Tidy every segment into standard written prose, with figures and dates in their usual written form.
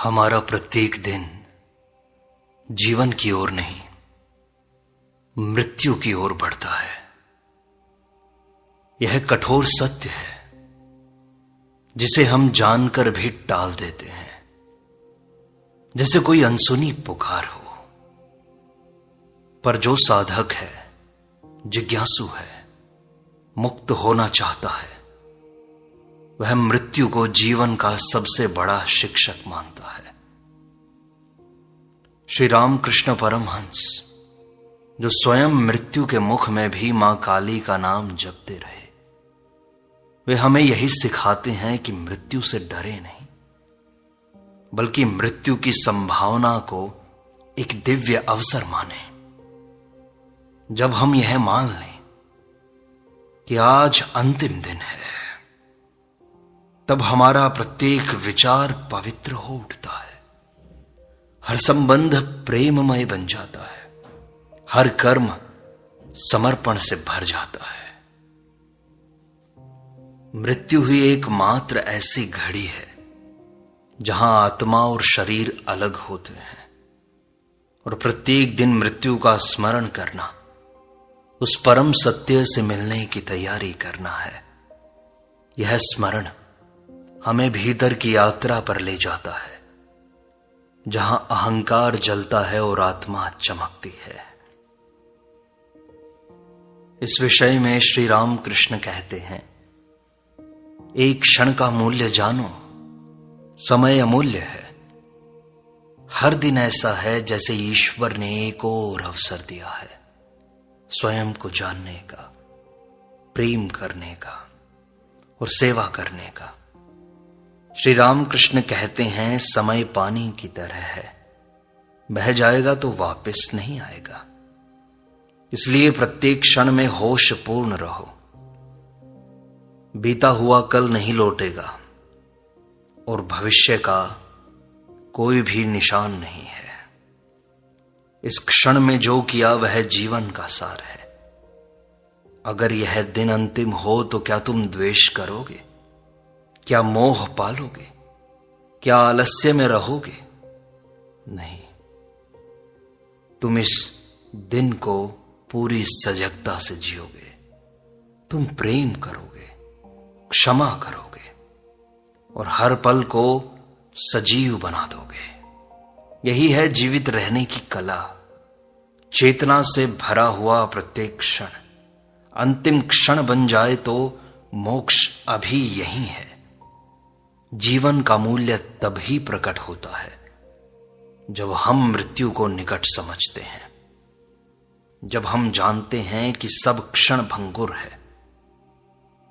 हमारा प्रत्येक दिन जीवन की ओर नहीं, मृत्यु की ओर बढ़ता है। यह कठोर सत्य है जिसे हम जानकर भी टाल देते हैं, जैसे कोई अनसुनी पुकार हो। पर जो साधक है, जिज्ञासु है, मुक्त होना चाहता है, वह मृत्यु को जीवन का सबसे बड़ा शिक्षक मानता है। श्री रामकृष्ण परमहंस, जो स्वयं मृत्यु के मुख में भी मां काली का नाम जपते रहे, वे हमें यही सिखाते हैं कि मृत्यु से डरे नहीं, बल्कि मृत्यु की संभावना को एक दिव्य अवसर माने। जब हम यह मान लें कि आज अंतिम दिन है, तब हमारा प्रत्येक विचार पवित्र हो उठता है, हर संबंध प्रेममय बन जाता है, हर कर्म समर्पण से भर जाता है। मृत्यु ही एकमात्र ऐसी घड़ी है जहां आत्मा और शरीर अलग होते हैं, और प्रत्येक दिन मृत्यु का स्मरण करना, उस परम सत्य से मिलने की तैयारी करना है। यह स्मरण हमें भीतर की यात्रा पर ले जाता है, जहां अहंकार जलता है और आत्मा चमकती है। इस विषय में श्री रामकृष्ण कहते हैं, एक क्षण का मूल्य जानो, समय अमूल्य है। हर दिन ऐसा है जैसे ईश्वर ने एक और अवसर दिया है स्वयं को जानने का, प्रेम करने का और सेवा करने का। श्री रामकृष्ण कहते हैं, समय पानी की तरह है, बह जाएगा तो वापस नहीं आएगा। इसलिए प्रत्येक क्षण में होश पूर्ण रहो। बीता हुआ कल नहीं लौटेगा और भविष्य का कोई भी निशान नहीं है। इस क्षण में जो किया वह जीवन का सार है। अगर यह दिन अंतिम हो तो क्या तुम द्वेष करोगे? क्या मोह पालोगे? क्या आलस्य में रहोगे? नहीं, तुम इस दिन को पूरी सजगता से जियोगे। तुम प्रेम करोगे, क्षमा करोगे और हर पल को सजीव बना दोगे। यही है जीवित रहने की कला। चेतना से भरा हुआ प्रत्येक क्षण अंतिम क्षण बन जाए तो मोक्ष अभी यही है। जीवन का मूल्य तभी प्रकट होता है जब हम मृत्यु को निकट समझते हैं, जब हम जानते हैं कि सब क्षण भंगुर है,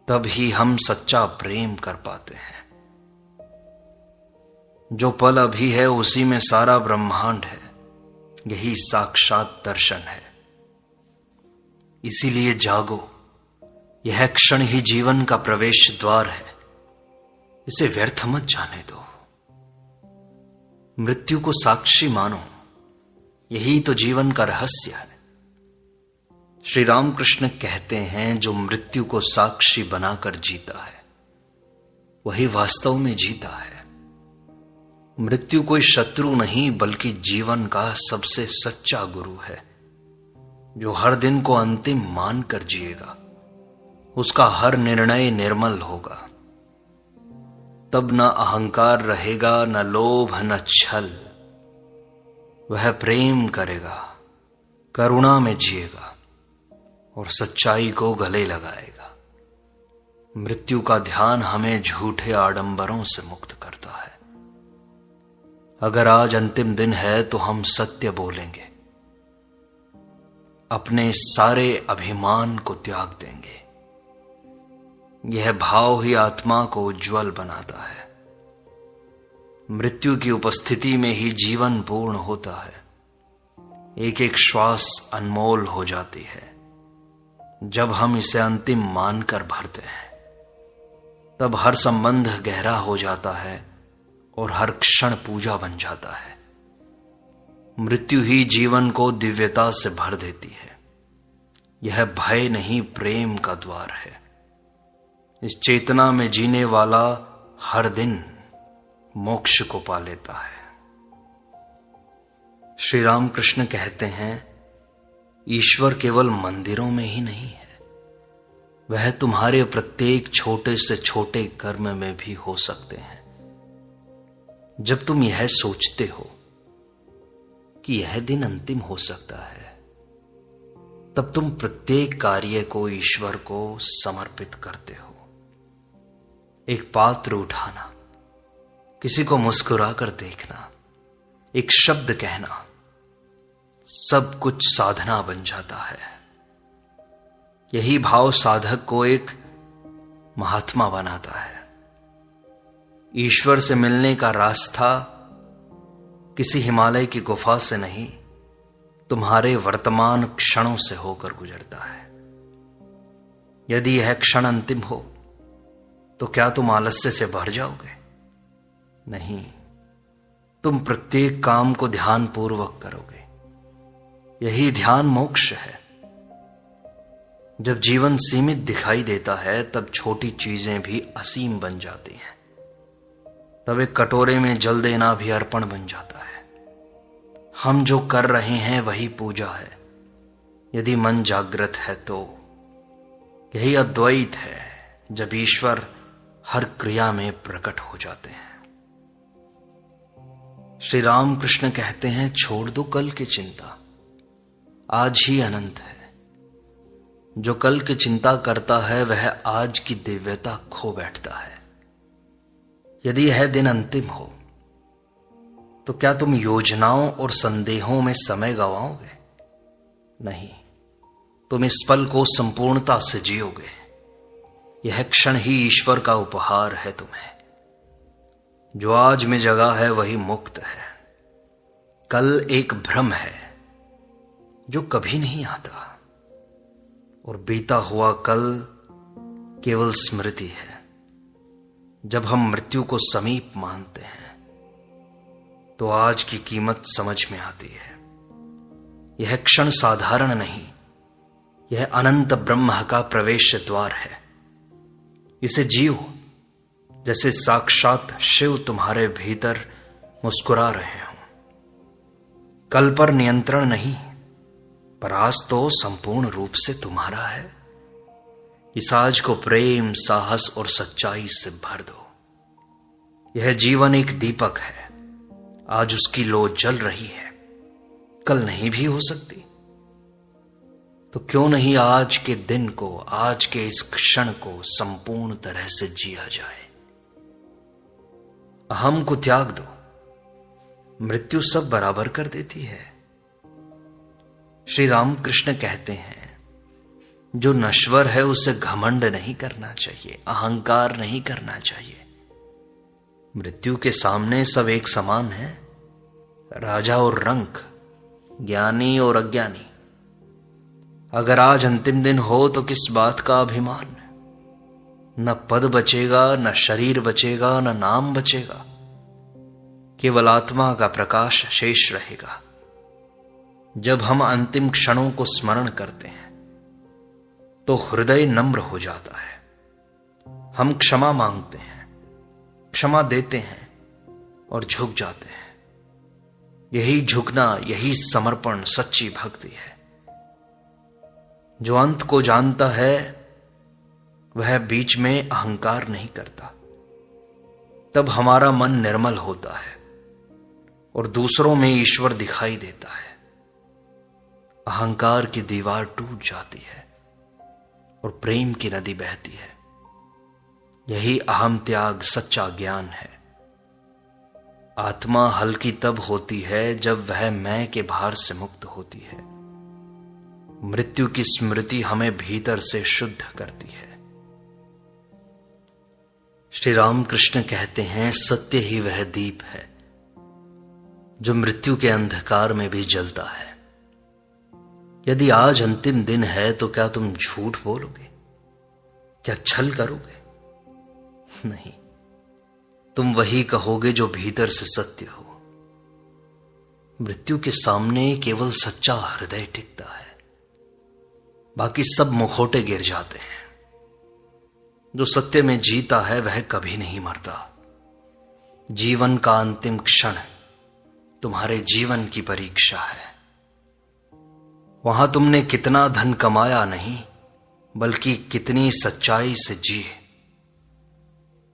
तब ही हम सच्चा प्रेम कर पाते हैं। जो पल अभी है उसी में सारा ब्रह्मांड है, यही साक्षात दर्शन है। इसीलिए जागो, यह क्षण ही जीवन का प्रवेश द्वार है, इसे व्यर्थ मत जाने दो। मृत्यु को साक्षी मानो, यही तो जीवन का रहस्य है। श्री रामकृष्ण कहते हैं, जो मृत्यु को साक्षी बनाकर जीता है वही वास्तव में जीता है। मृत्यु कोई शत्रु नहीं बल्कि जीवन का सबसे सच्चा गुरु है। जो हर दिन को अंतिम मानकर जिएगा, उसका हर निर्णय निर्मल होगा। तब न अहंकार रहेगा, न लोभ, न छल। वह प्रेम करेगा, करुणा में जिएगा और सच्चाई को गले लगाएगा। मृत्यु का ध्यान हमें झूठे आडंबरों से मुक्त करता है। अगर आज अंतिम दिन है तो हम सत्य बोलेंगे, अपने सारे अभिमान को त्याग देंगे। यह भाव ही आत्मा को उज्जवल बनाता है। मृत्यु की उपस्थिति में ही जीवन पूर्ण होता है। एक एक श्वास अनमोल हो जाती है। जब हम इसे अंतिम मानकर भरते हैं, तब हर संबंध गहरा हो जाता है और हर क्षण पूजा बन जाता है। मृत्यु ही जीवन को दिव्यता से भर देती है। यह भय नहीं, प्रेम का द्वार है। इस चेतना में जीने वाला हर दिन मोक्ष को पा लेता है। श्री राम कृष्ण कहते हैं, ईश्वर केवल मंदिरों में ही नहीं है, वह तुम्हारे प्रत्येक छोटे से छोटे कर्म में भी हो सकते हैं। जब तुम यह सोचते हो कि यह दिन अंतिम हो सकता है, तब तुम प्रत्येक कार्य को ईश्वर को समर्पित करते हो। एक पात्र उठाना, किसी को मुस्कुरा कर देखना, एक शब्द कहना, सब कुछ साधना बन जाता है। यही भाव साधक को एक महात्मा बनाता है। ईश्वर से मिलने का रास्ता किसी हिमालय की गुफा से नहीं, तुम्हारे वर्तमान क्षणों से होकर गुजरता है। यदि यह क्षण अंतिम हो तो क्या तुम आलस्य से भर जाओगे? नहीं, तुम प्रत्येक काम को ध्यान पूर्वक करोगे। यही ध्यान मोक्ष है। जब जीवन सीमित दिखाई देता है, तब छोटी चीजें भी असीम बन जाती हैं। तब एक कटोरे में जल देना भी अर्पण बन जाता है। हम जो कर रहे हैं वही पूजा है, यदि मन जागृत है तो। यही अद्वैत है, जब ईश्वर हर क्रिया में प्रकट हो जाते हैं। श्री राम कृष्ण कहते हैं, छोड़ दो कल की चिंता, आज ही अनंत है। जो कल की चिंता करता है वह आज की दिव्यता खो बैठता है। यदि यह दिन अंतिम हो तो क्या तुम योजनाओं और संदेहों में समय गंवाओगे? नहीं, तुम इस पल को संपूर्णता से जियोगे। यह क्षण ही ईश्वर का उपहार है तुम्हें। जो आज में जगा है वही मुक्त है। कल एक भ्रम है जो कभी नहीं आता, और बीता हुआ कल केवल स्मृति है। जब हम मृत्यु को समीप मानते हैं तो आज की कीमत समझ में आती है। यह क्षण साधारण नहीं, यह अनंत ब्रह्म का प्रवेश द्वार है। इसे जियो जैसे साक्षात शिव तुम्हारे भीतर मुस्कुरा रहे हों। कल पर नियंत्रण नहीं, पर आज तो संपूर्ण रूप से तुम्हारा है। इस आज को प्रेम, साहस और सच्चाई से भर दो। यह जीवन एक दीपक है, आज उसकी लौ जल रही है, कल नहीं भी हो सकती। तो क्यों नहीं आज के दिन को, आज के इस क्षण को संपूर्ण तरह से जिया जाए। अहम को त्याग दो, मृत्यु सब बराबर कर देती है। श्री राम कृष्ण कहते हैं, जो नश्वर है उसे घमंड नहीं करना चाहिए, अहंकार नहीं करना चाहिए। मृत्यु के सामने सब एक समान है, राजा और रंक, ज्ञानी और अज्ञानी। अगर आज अंतिम दिन हो तो किस बात का अभिमान? न पद बचेगा, न शरीर बचेगा, न नाम बचेगा। केवल आत्मा का प्रकाश शेष रहेगा। जब हम अंतिम क्षणों को स्मरण करते हैं तो हृदय नम्र हो जाता है। हम क्षमा मांगते हैं, क्षमा देते हैं और झुक जाते हैं। यही झुकना, यही समर्पण सच्ची भक्ति है। जो अंत को जानता है वह बीच में अहंकार नहीं करता। तब हमारा मन निर्मल होता है और दूसरों में ईश्वर दिखाई देता है। अहंकार की दीवार टूट जाती है और प्रेम की नदी बहती है। यही अहम त्याग सच्चा ज्ञान है। आत्मा हल्की तब होती है जब वह मैं के भार से मुक्त होती है। मृत्यु की स्मृति हमें भीतर से शुद्ध करती है। श्री राम कृष्ण कहते हैं, सत्य ही वह दीप है जो मृत्यु के अंधकार में भी जलता है। यदि आज अंतिम दिन है तो क्या तुम झूठ बोलोगे? क्या छल करोगे? नहीं, तुम वही कहोगे जो भीतर से सत्य हो। मृत्यु के सामने केवल सच्चा हृदय टिकता है, बाकी सब मुखौटे गिर जाते हैं। जो सत्य में जीता है वह कभी नहीं मरता। जीवन का अंतिम क्षण तुम्हारे जीवन की परीक्षा है। वहां तुमने कितना धन कमाया नहीं, बल्कि कितनी सच्चाई से जिए,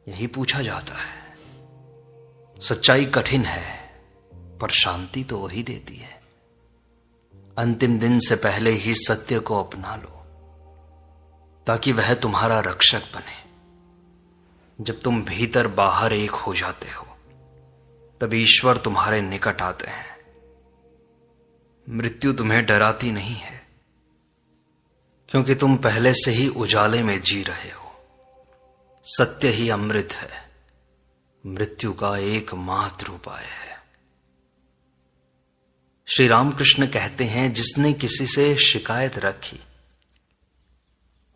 यही पूछा जाता है। सच्चाई कठिन है, पर शांति तो वही देती है। अंतिम दिन से पहले ही सत्य को अपना लो, ताकि वह तुम्हारा रक्षक बने। जब तुम भीतर बाहर एक हो जाते हो, तब ईश्वर तुम्हारे निकट आते हैं। मृत्यु तुम्हें डराती नहीं है, क्योंकि तुम पहले से ही उजाले में जी रहे हो। सत्य ही अमृत है, मृत्यु का एकमात्र उपाय है। श्री रामकृष्ण कहते हैं, जिसने किसी से शिकायत रखी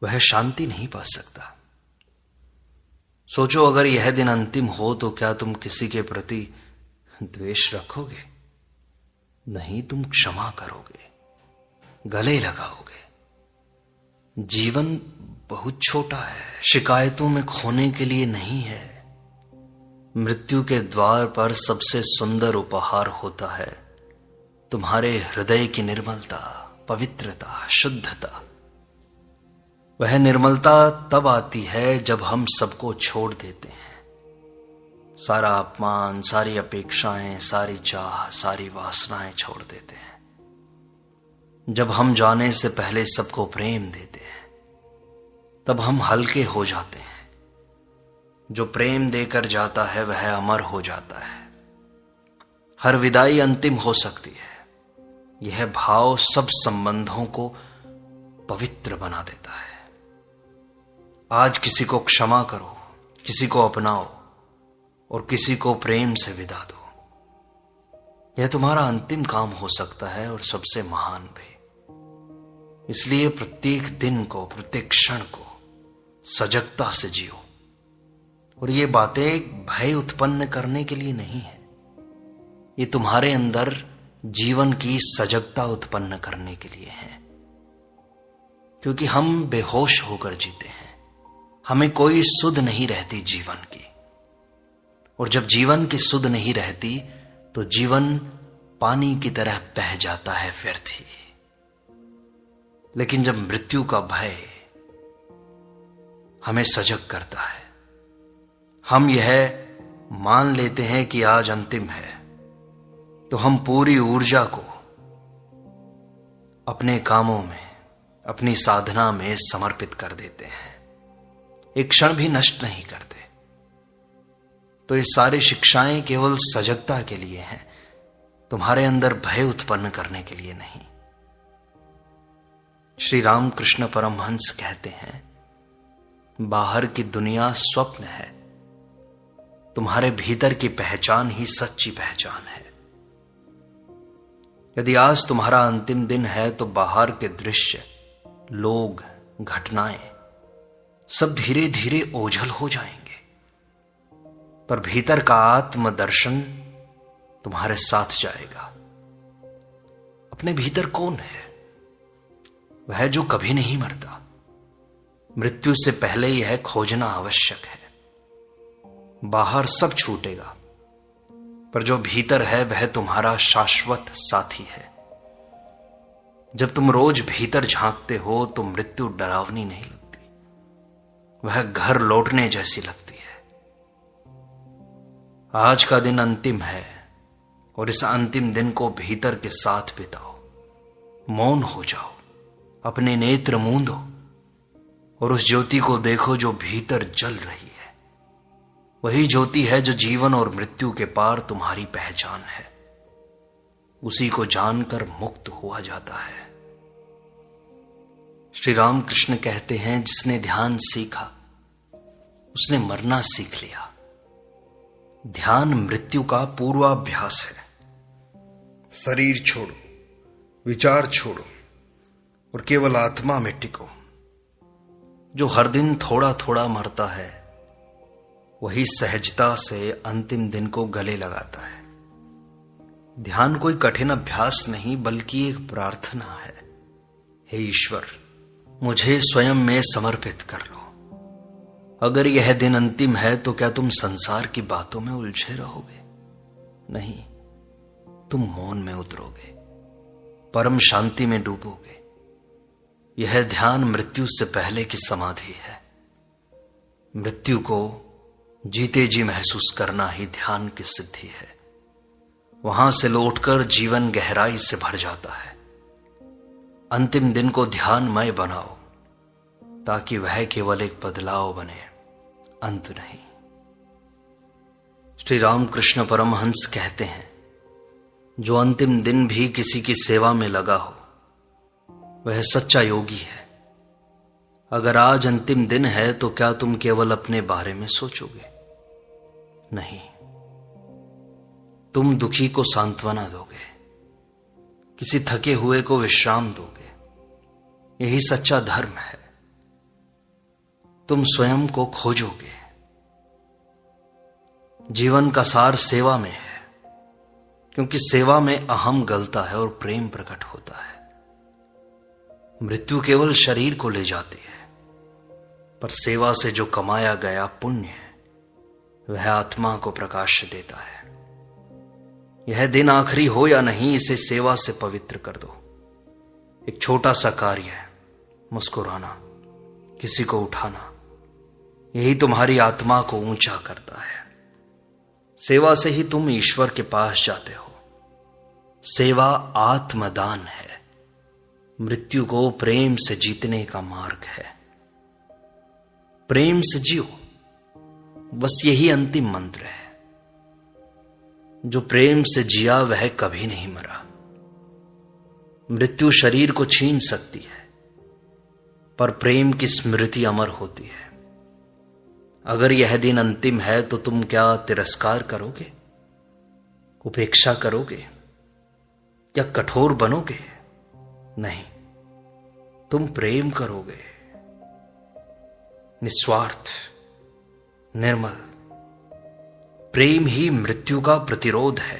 वह शांति नहीं पा सकता। सोचो, अगर यह दिन अंतिम हो तो क्या तुम किसी के प्रति द्वेष रखोगे? नहीं, तुम क्षमा करोगे, गले लगाओगे। जीवन बहुत छोटा है, शिकायतों में खोने के लिए नहीं है। मृत्यु के द्वार पर सबसे सुंदर उपहार होता है तुम्हारे हृदय की निर्मलता, पवित्रता, शुद्धता। वह निर्मलता तब आती है जब हम सबको छोड़ देते हैं। सारा अपमान, सारी अपेक्षाएं, सारी चाह, सारी वासनाएं छोड़ देते हैं। जब हम जाने से पहले सबको प्रेम देते हैं, तब हम हल्के हो जाते हैं। जो प्रेम देकर जाता है वह अमर हो जाता है। हर विदाई अंतिम हो सकती है। यह भाव सब संबंधों को पवित्र बना देता है। आज किसी को क्षमा करो, किसी को अपनाओ और किसी को प्रेम से विदा दो। यह तुम्हारा अंतिम काम हो सकता है और सबसे महान भी। इसलिए प्रत्येक दिन को, प्रत्येक क्षण को सजगता से जियो। और ये बातें भय उत्पन्न करने के लिए नहीं है, ये तुम्हारे अंदर जीवन की सजगता उत्पन्न करने के लिए है। क्योंकि हम बेहोश होकर जीते हैं, हमें कोई सुध नहीं रहती जीवन की। और जब जीवन की सुध नहीं रहती तो जीवन पानी की तरह बह जाता है, व्यर्थ ही। लेकिन जब मृत्यु का भय हमें सजग करता है, हम यह मान लेते हैं कि आज अंतिम है, तो हम पूरी ऊर्जा को अपने कामों में, अपनी साधना में समर्पित कर देते हैं। एक क्षण भी नष्ट नहीं करते। तो ये सारी शिक्षाएं केवल सजगता के लिए हैं, तुम्हारे अंदर भय उत्पन्न करने के लिए नहीं। श्री रामकृष्ण परमहंस कहते हैं, बाहर की दुनिया स्वप्न है, तुम्हारे भीतर की पहचान ही सच्ची पहचान है। यदि आज तुम्हारा अंतिम दिन है तो बाहर के दृश्य, लोग, घटनाएं सब धीरे धीरे ओझल हो जाएंगे, पर भीतर का आत्मदर्शन तुम्हारे साथ जाएगा। अपने भीतर कौन है? वह जो कभी नहीं मरता। मृत्यु से पहले यह खोजना आवश्यक है। बाहर सब छूटेगा, पर जो भीतर है वह तुम्हारा शाश्वत साथी है। जब तुम रोज भीतर झांकते हो तो मृत्यु डरावनी नहीं लगती, वह घर लौटने जैसी लगती है। आज का दिन अंतिम है और इस अंतिम दिन को भीतर के साथ बिताओ। मौन हो जाओ, अपने नेत्र मूंदो और उस ज्योति को देखो जो भीतर जल रही है। वही ज्योति है जो जीवन और मृत्यु के पार तुम्हारी पहचान है। उसी को जानकर मुक्त हुआ जाता है। श्री रामकृष्ण कहते हैं, जिसने ध्यान सीखा उसने मरना सीख लिया। ध्यान मृत्यु का पूर्वाभ्यास है। शरीर छोड़ो, विचार छोड़ो और केवल आत्मा में टिको। जो हर दिन थोड़ा थोड़ा मरता है, वही सहजता से अंतिम दिन को गले लगाता है। ध्यान कोई कठिन अभ्यास नहीं, बल्कि एक प्रार्थना है। हे ईश्वर, मुझे स्वयं में समर्पित कर लो। अगर यह दिन अंतिम है तो क्या तुम संसार की बातों में उलझे रहोगे? नहीं, तुम मौन में उतरोगे, परम शांति में डूबोगे। यह ध्यान मृत्यु से पहले की समाधि है। मृत्यु को जीते जी महसूस करना ही ध्यान की सिद्धि है। वहां से लौटकर जीवन गहराई से भर जाता है। अंतिम दिन को ध्यानमय बनाओ ताकि वह केवल एक बदलाव बने, अंत नहीं। श्री रामकृष्ण परमहंस कहते हैं, जो अंतिम दिन भी किसी की सेवा में लगा हो वह सच्चा योगी है। अगर आज अंतिम दिन है तो क्या तुम केवल अपने बारे में सोचोगे? नहीं, तुम दुखी को सांत्वना दोगे, किसी थके हुए को विश्राम दोगे। यही सच्चा धर्म है। तुम स्वयं को खोजोगे। जीवन का सार सेवा में है, क्योंकि सेवा में अहम गलता है और प्रेम प्रकट होता है। मृत्यु केवल शरीर को ले जाती है, पर सेवा से जो कमाया गया पुण्य है वह आत्मा को प्रकाश देता है। यह दिन आखिरी हो या नहीं, इसे सेवा से पवित्र कर दो। एक छोटा सा कार्य है, मुस्कुराना, किसी को उठाना, यही तुम्हारी आत्मा को ऊंचा करता है। सेवा से ही तुम ईश्वर के पास जाते हो। सेवा आत्मदान है। मृत्यु को प्रेम से जीतने का मार्ग है। प्रेम से जियो, बस यही अंतिम मंत्र है। जो प्रेम से जिया वह कभी नहीं मरा। मृत्यु शरीर को छीन सकती है, पर प्रेम की स्मृति अमर होती है। अगर यह दिन अंतिम है तो तुम क्या तिरस्कार करोगे, उपेक्षा करोगे या कठोर बनोगे? नहीं, तुम प्रेम करोगे, निस्वार्थ, निर्मल। प्रेम ही मृत्यु का प्रतिरोध है,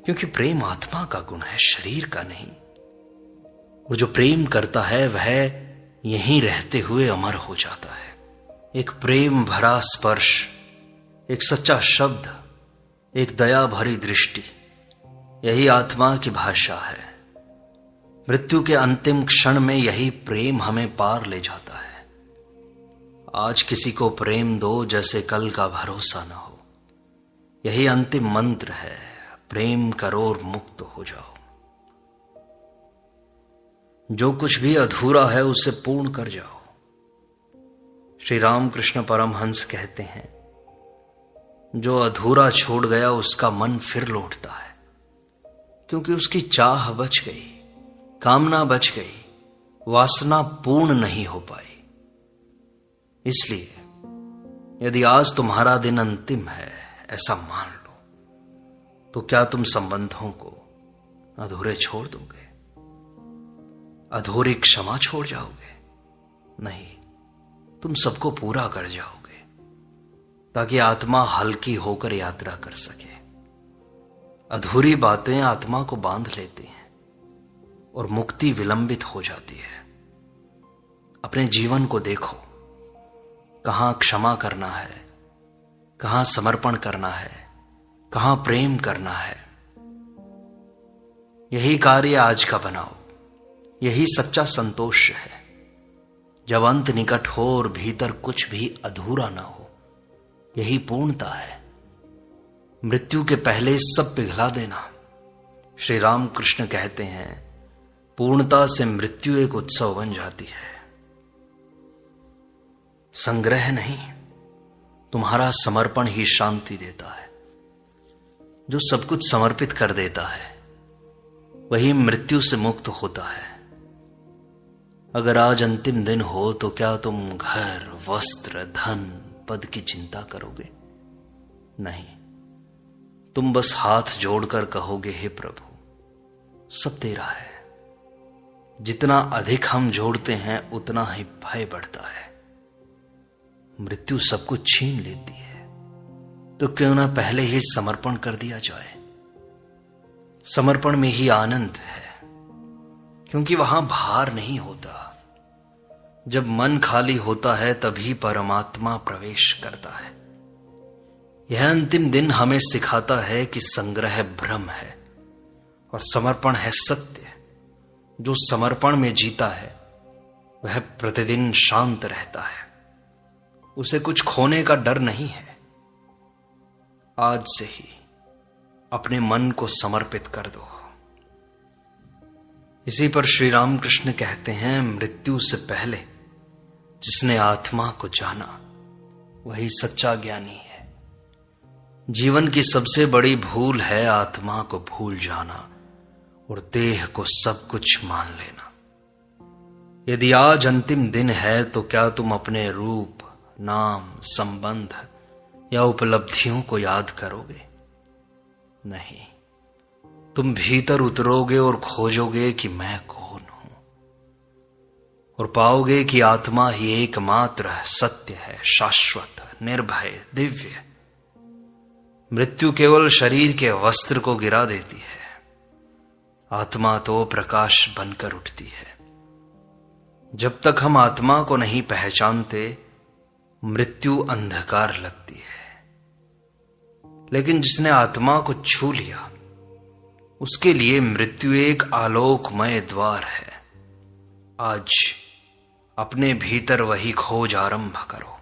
क्योंकि प्रेम आत्मा का गुण है, शरीर का नहीं। और जो प्रेम करता है वह यहीं रहते हुए अमर हो जाता है। एक प्रेम भरा स्पर्श, एक सच्चा शब्द, एक दया भरी दृष्टि, यही आत्मा की भाषा है। मृत्यु के अंतिम क्षण में यही प्रेम हमें पार ले जाता है। आज किसी को प्रेम दो जैसे कल का भरोसा न हो। यही अंतिम मंत्र है। प्रेम करो और मुक्त हो जाओ। जो कुछ भी अधूरा है उसे पूर्ण कर जाओ। श्री रामकृष्ण परमहंस कहते हैं, जो अधूरा छोड़ गया उसका मन फिर लौटता है, क्योंकि उसकी चाह बच गई, कामना बच गई, वासना पूर्ण नहीं हो पाई। इसलिए यदि आज तुम्हारा दिन अंतिम है ऐसा मान लो, तो क्या तुम संबंधों को अधूरे छोड़ दोगे? अधूरी क्षमा छोड़ जाओगे? नहीं, तुम सबको पूरा कर जाओगे, ताकि आत्मा हल्की होकर यात्रा कर सके। अधूरी बातें आत्मा को बांध लेती हैं और मुक्ति विलंबित हो जाती है। अपने जीवन को देखो, कहां क्षमा करना है, कहां समर्पण करना है, कहां प्रेम करना है। यही कार्य आज का बनाओ। यही सच्चा संतोष है। जब अंत निकट हो और भीतर कुछ भी अधूरा ना हो, यही पूर्णता है। मृत्यु के पहले सब पिघला देना। श्री रामकृष्ण कहते हैं, पूर्णता से मृत्यु एक उत्सव बन जाती है। संग्रह नहीं, तुम्हारा समर्पण ही शांति देता है। जो सब कुछ समर्पित कर देता है वही मृत्यु से मुक्त होता है। अगर आज अंतिम दिन हो तो क्या तुम घर, वस्त्र, धन, पद की चिंता करोगे? नहीं, तुम बस हाथ जोड़कर कहोगे, हे प्रभु, सब तेरा है। जितना अधिक हम जोड़ते हैं उतना ही भय बढ़ता है। मृत्यु सब कुछ छीन लेती है, तो क्यों ना पहले ही समर्पण कर दिया जाए। समर्पण में ही आनंद है, क्योंकि वहां भार नहीं होता। जब मन खाली होता है तभी परमात्मा प्रवेश करता है। यह अंतिम दिन हमें सिखाता है कि संग्रह भ्रम है और समर्पण है सत्य। जो समर्पण में जीता है वह प्रतिदिन शांत रहता है, उसे कुछ खोने का डर नहीं है। आज से ही अपने मन को समर्पित कर दो। इसी पर श्री रामकृष्ण कहते हैं, मृत्यु से पहले जिसने आत्मा को जाना वही सच्चा ज्ञानी है। जीवन की सबसे बड़ी भूल है आत्मा को भूल जाना और देह को सब कुछ मान लेना। यदि आज अंतिम दिन है तो क्या तुम अपने रूप, नाम, संबंध या उपलब्धियों को याद करोगे? नहीं, तुम भीतर उतरोगे और खोजोगे कि मैं कौन हूं, और पाओगे कि आत्मा ही एकमात्र सत्य है, शाश्वत, निर्भय, दिव्य। मृत्यु केवल शरीर के वस्त्र को गिरा देती है, आत्मा तो प्रकाश बनकर उठती है। जब तक हम आत्मा को नहीं पहचानते, मृत्यु अंधकार लगती है। लेकिन जिसने आत्मा को छू लिया, उसके लिए मृत्यु एक आलोकमय द्वार है। आज अपने भीतर वही खोज आरंभ करो।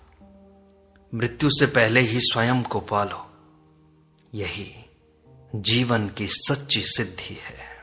मृत्यु से पहले ही स्वयं को पालो। यही जीवन की सच्ची सिद्धि है।